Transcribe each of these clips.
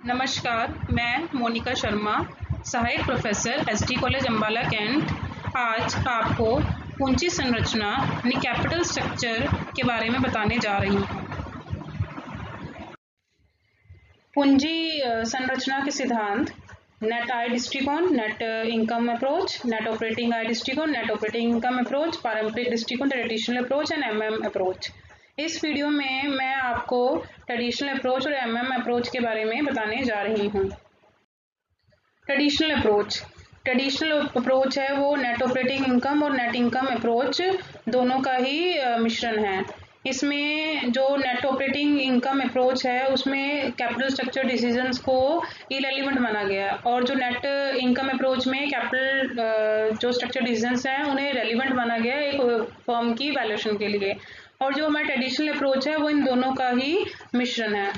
नमस्कार, मैं मोनिका शर्मा, सहायक professor SD college Ambala cantt. आज आपको पूंजी संरचना यानी कैपिटल स्ट्रक्चर के बारे में बताने जा रही हूँ। पूंजी संरचना के सिद्धांत: नेट आय दृष्टिकोण, net income approach, net operating आय दृष्टिकोण, नेट ऑपरेटिंग इनकम अप्रोच, पारंपरिक दृष्टिकोण, traditional approach and MM approach. इस वीडियो में मैं आपको ट्रेडिशनल अप्रोच और एमएम अप्रोच के बारे में बताने जा रही हूँ। ट्रेडिशनल अप्रोच है वो नेट ऑपरेटिंग इनकम और नेट इनकम अप्रोच दोनों का ही मिश्रण है। इसमें जो नेट ऑपरेटिंग इनकम अप्रोच है उसमें कैपिटल स्ट्रक्चर डिसीजंस को इरेलीवेंट माना गया और जो नेट इनकम अप्रोच में कैपिटल जो स्ट्रक्चर डिसीजंस हैं उन्हें रेलिवेंट माना गया एक फर्म की वैल्यूएशन के लिए। और जो हमारा ट्रेडिशनल अप्रोच है वो इन दोनों का ही मिश्रण है।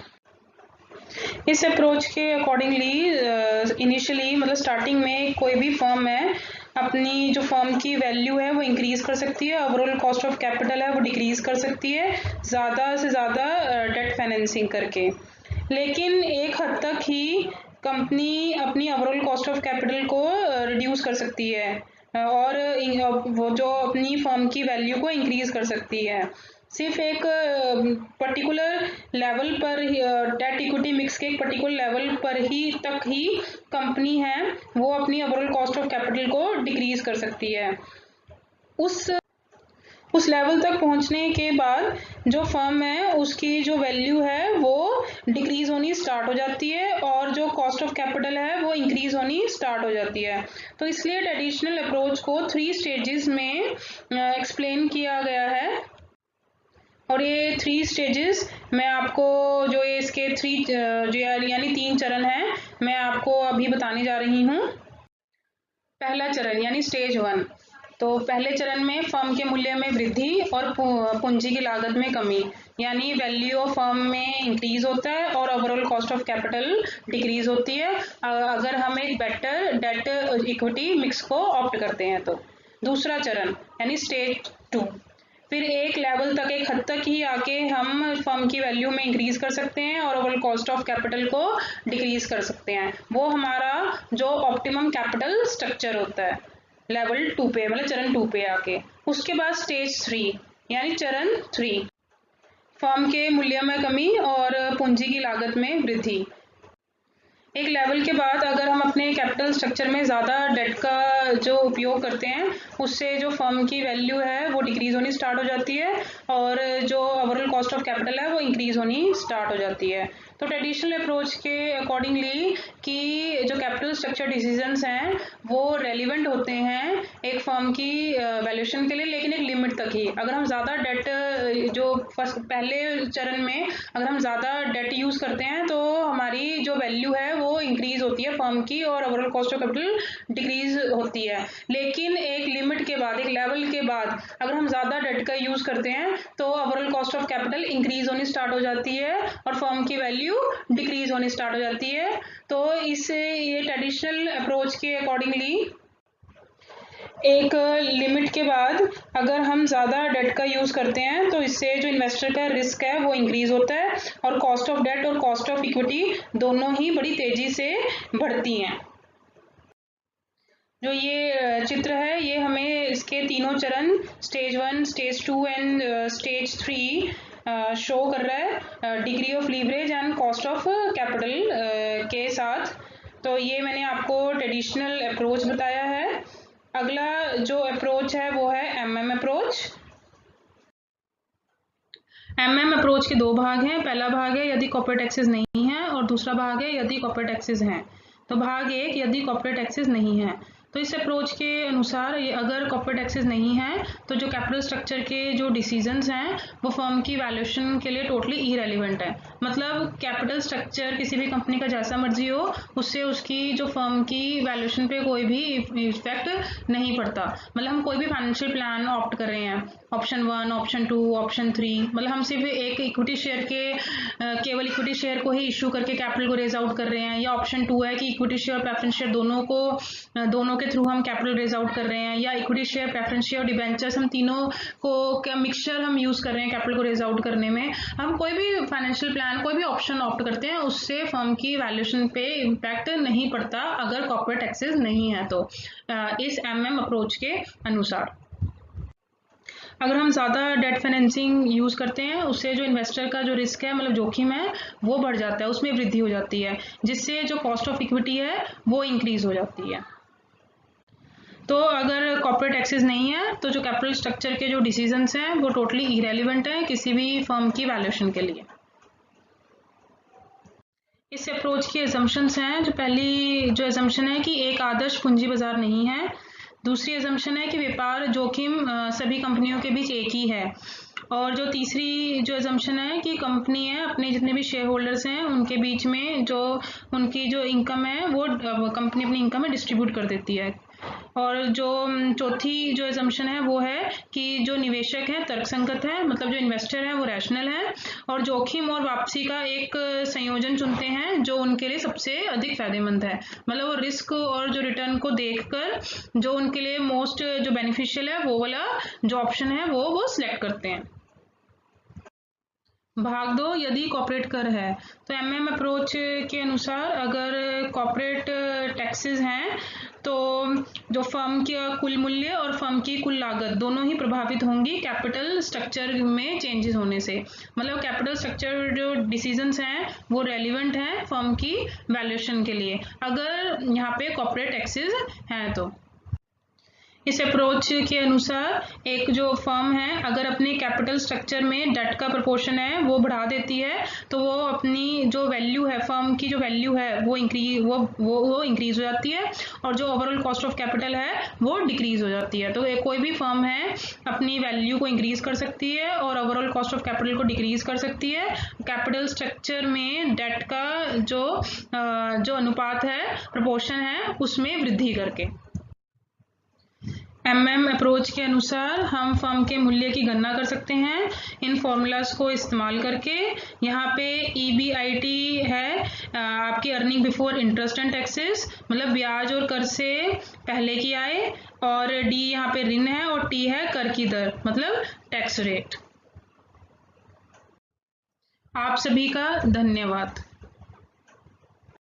इस अप्रोच के अकॉर्डिंगली इनिशियली मतलब स्टार्टिंग में कोई भी फर्म है अपनी जो फर्म की वैल्यू है वो इंक्रीज कर सकती है, ओवरऑल कॉस्ट ऑफ कैपिटल है वो डिक्रीज कर सकती है ज़्यादा से ज़्यादा डेट फाइनेंसिंग करके। लेकिन एक हद तक ही कंपनी अपनी ओवरऑल कॉस्ट ऑफ कैपिटल को रिड्यूस कर सकती है और वो जो अपनी फर्म की वैल्यू को इंक्रीज कर सकती है। सिर्फ एक पर्टिकुलर लेवल पर डेट इक्विटी मिक्स के एक पर्टिकुलर लेवल पर ही तक ही कंपनी है वो अपनी ओवरऑल कॉस्ट ऑफ कैपिटल को डिक्रीज कर सकती है। उस लेवल तक पहुंचने के बाद जो फर्म है उसकी जो वैल्यू है वो डिक्रीज होनी स्टार्ट हो जाती है और जो कॉस्ट ऑफ कैपिटल है वो इंक्रीज होनी स्टार्ट हो जाती है। तो इसलिए ट्रेडिशनल अप्रोच को 3 स्टेजेस में एक्सप्लेन किया गया है और ये 3 स्टेजेस मैं आपको जो ये इसके 3 यानी 3 चरण हैं मैं आपको अभी बताने जा रही हूँ। पहला चरण यानी स्टेज 1। तो पहले चरण में फर्म के मूल्य में वृद्धि और पूंजी की लागत में कमी यानी वैल्यू ऑफ फर्म में इंक्रीज होता है और overall cost of capital decrease होती है अगर हम एक बेटर डेट इक्विटी मिक्स को ऑप्ट करते हैं तो। दूसरा चरण यानी स्टेज 2, फिर एक लेवल तक एक हद तक ही आके हम फर्म की वैल्यू में इंक्रीज कर सकते हैं और ओवरऑल कॉस्ट ऑफ कैपिटल को डिक्रीज कर सकते हैं। वो हमारा जो ऑप्टिमम कैपिटल स्ट्रक्चर होता है लेवल 2 पे मतलब चरण 2 पे आके। उसके बाद स्टेज 3 यानी चरण 3, फर्म के मूल्य में कमी और पूंजी की लागत में वृद्धि। एक लेवल के बाद अगर हम अपने कैपिटल स्ट्रक्चर में ज़्यादा डेट का जो उपयोग करते हैं उससे जो फर्म की वैल्यू है वो डिक्रीज होनी स्टार्ट हो जाती है और जो ओवरऑल कॉस्ट ऑफ कैपिटल है वो इंक्रीज होनी स्टार्ट हो जाती है। तो ट्रेडिशनल अप्रोच के अकॉर्डिंगली कि जो कैपिटल स्ट्रक्चर डिसीजंस हैं वो रेलिवेंट होते हैं एक फर्म की वैल्यूएशन के लिए लेकिन एक लिमिट तक ही। अगर हम ज़्यादा डेट जो पहले चरण में अगर हम ज़्यादा डेट यूज़ करते हैं तो हमारी जो वैल्यू है वो इंक्रीज होती है फर्म की और overall cost of capital decrease होती है। लेकिन एक लिमिट के बाद एक लेवल के बाद अगर हम ज़्यादा डेट का यूज़ करते हैं तो overall cost of capital increase होनी स्टार्ट हो जाती है और फर्म की वैल्यू डिक्रीज होनी स्टार्ट हो जाती है। तो इससे ये ट्रेडिशनल अप्रोच के अकॉर्डिंगली एक लिमिट के बाद अगर हम ज़्यादा डेट का यूज़ करते हैं तो इससे जो इन्वेस्टर का रिस्क है वो इंक्रीज होता है और कॉस्ट ऑफ डेट और कॉस्ट ऑफ इक्विटी दोनों ही बड़ी तेज़ी से बढ़ती हैं। जो ये चित्र है ये हमें इसके तीनों चरण stage 1, stage 2 and stage 3 show कर रहा है degree of leverage and cost of capital के साथ। तो ये मैंने आपको ट्रेडिशनल अप्रोच बताया है। अगला जो अप्रोच है वो है एमएम अप्रोच। एमएम अप्रोच के 2 भाग हैं। पहला भाग है यदि कॉर्पोरेट टैक्सेस नहीं है और दूसरा भाग है यदि कॉर्पोरेट टैक्सेस हैं। तो भाग 1 यदि कॉर्पोरेट टैक्सेस नहीं है। तो इस अप्रोच के अनुसार ये अगर कॉर्पोरेट टैक्सेस नहीं है तो जो कैपिटल स्ट्रक्चर के जो डिसीजंस हैं वो फर्म की वैल्यूएशन के लिए टोटली इरेलीवेंट है। मतलब कैपिटल स्ट्रक्चर किसी भी कंपनी का जैसा मर्जी हो उससे उसकी जो फर्म की वैल्यूएशन पे कोई भी इफेक्ट नहीं पड़ता। मतलब हम कोई भी फाइनेंशियल प्लान ऑप्ट कर रहे हैं ऑप्शन 1, ऑप्शन 2, ऑप्शन 3 मतलब हम सिर्फ एक इक्विटी शेयर के केवल इक्विटी शेयर को ही इशू करके कैपिटल को रेज आउट कर रहे हैं या ऑप्शन 2 है कि इक्विटी शेयर और प्रेफरेंस शेयर दोनों के थ्रू हम कैपिटल रेज आउट कर रहे हैं, या equity share, preference share, debentures, हम तीनों को मिक्सचर हम यूज़ कर रहे हैं कैपिटल को रेज आउट करने में। हम कोई भी फाइनेंशियल प्लान, कोई भी ऑप्शन ऑप्ट करते हैं, उससे फर्म की वैल्यूएशन पे इम्पैक्ट नहीं पड़ता अगर कॉर्पोरेट टैक्सेस नहीं है तो, इस अप्रोच के अनुसार। अगर हम ज़्यादा डेट फाइनेंसिंग यूज़ करते हैं, उससे जो इन्वेस्टर का जो रिस्क है, मतलब जोखिम है, वो बढ़ जाता है, उसमें वृद्धि हो जाती है, जिससे जो कॉस्ट ऑफ इक्विटी है वो इंक्रीज हो जाती है। तो अगर कॉर्पोरेट टैक्सेस नहीं है तो जो कैपिटल स्ट्रक्चर के जो डिसीजंस हैं वो टोटली इरेलीवेंट है किसी भी फर्म की वैल्यूएशन के लिए। इस अप्रोच की एजम्पशंस हैं, जो पहली जो एजम्पशन है कि एक आदर्श पूंजी बाजार नहीं है। दूसरी एजम्पशन है कि व्यापार जोखिम सभी कंपनियों के बीच एक ही है। और जो तीसरी जो एजम्पशन है कि कंपनी है अपने जितने भी शेयर होल्डर्स हैं उनके बीच में जो उनकी जो इनकम है वो कंपनी अपनी इनकम में डिस्ट्रीब्यूट कर देती है। और जो चौथी जो एजम्पशन है वो है कि जो निवेशक हैं तर्कसंगत है, मतलब जो इन्वेस्टर है वो रैशनल है और जोखिम और वापसी का एक संयोजन चुनते हैं जो उनके लिए सबसे अधिक फायदेमंद है। मतलब वो रिस्क और जो रिटर्न को देखकर जो उनके लिए मोस्ट जो बेनिफिशियल है वो वाला जो ऑप्शन है वो सिलेक्ट करते हैं। भाग दो यदि कॉर्पोरेट कर है, तो अप्रोच के अनुसार अगर कॉर्पोरेट टैक्सेस हैं तो जो फर्म का कुल मूल्य और फर्म की कुल लागत दोनों ही प्रभावित होंगी कैपिटल स्ट्रक्चर में चेंजेस होने से। मतलब कैपिटल स्ट्रक्चर जो डिसीजंस हैं वो रेलिवेंट हैं फर्म की वैल्यूएशन के लिए अगर यहाँ पे कॉर्पोरेट टैक्सेस हैं तो। इस अप्रोच के अनुसार एक जो फर्म है अगर अपने कैपिटल स्ट्रक्चर में डेट का प्रोपोर्शन है वो बढ़ा देती है तो वो अपनी जो वैल्यू है, फर्म की जो वैल्यू है वो इंक्रीज हो जाती है और जो ओवरऑल कॉस्ट ऑफ कैपिटल है वो डिक्रीज हो जाती है। तो कोई भी फर्म है अपनी वैल्यू को इंक्रीज कर सकती है और ओवरऑल कॉस्ट ऑफ कैपिटल को डिक्रीज कर सकती है कैपिटल स्ट्रक्चर में डेट का जो अनुपात है, प्रोपोर्शन है, उसमें वृद्धि करके। अप्रोच के अनुसार हम फर्म के मूल्य की गणना कर सकते हैं इन फॉर्मूलाज को इस्तेमाल करके। यहाँ पे EBIT है आपकी earning before interest and taxes, मतलब ब्याज और कर से पहले की आय, और D यहाँ पे ऋण है और T है कर की दर, मतलब टैक्स रेट। आप सभी का धन्यवाद।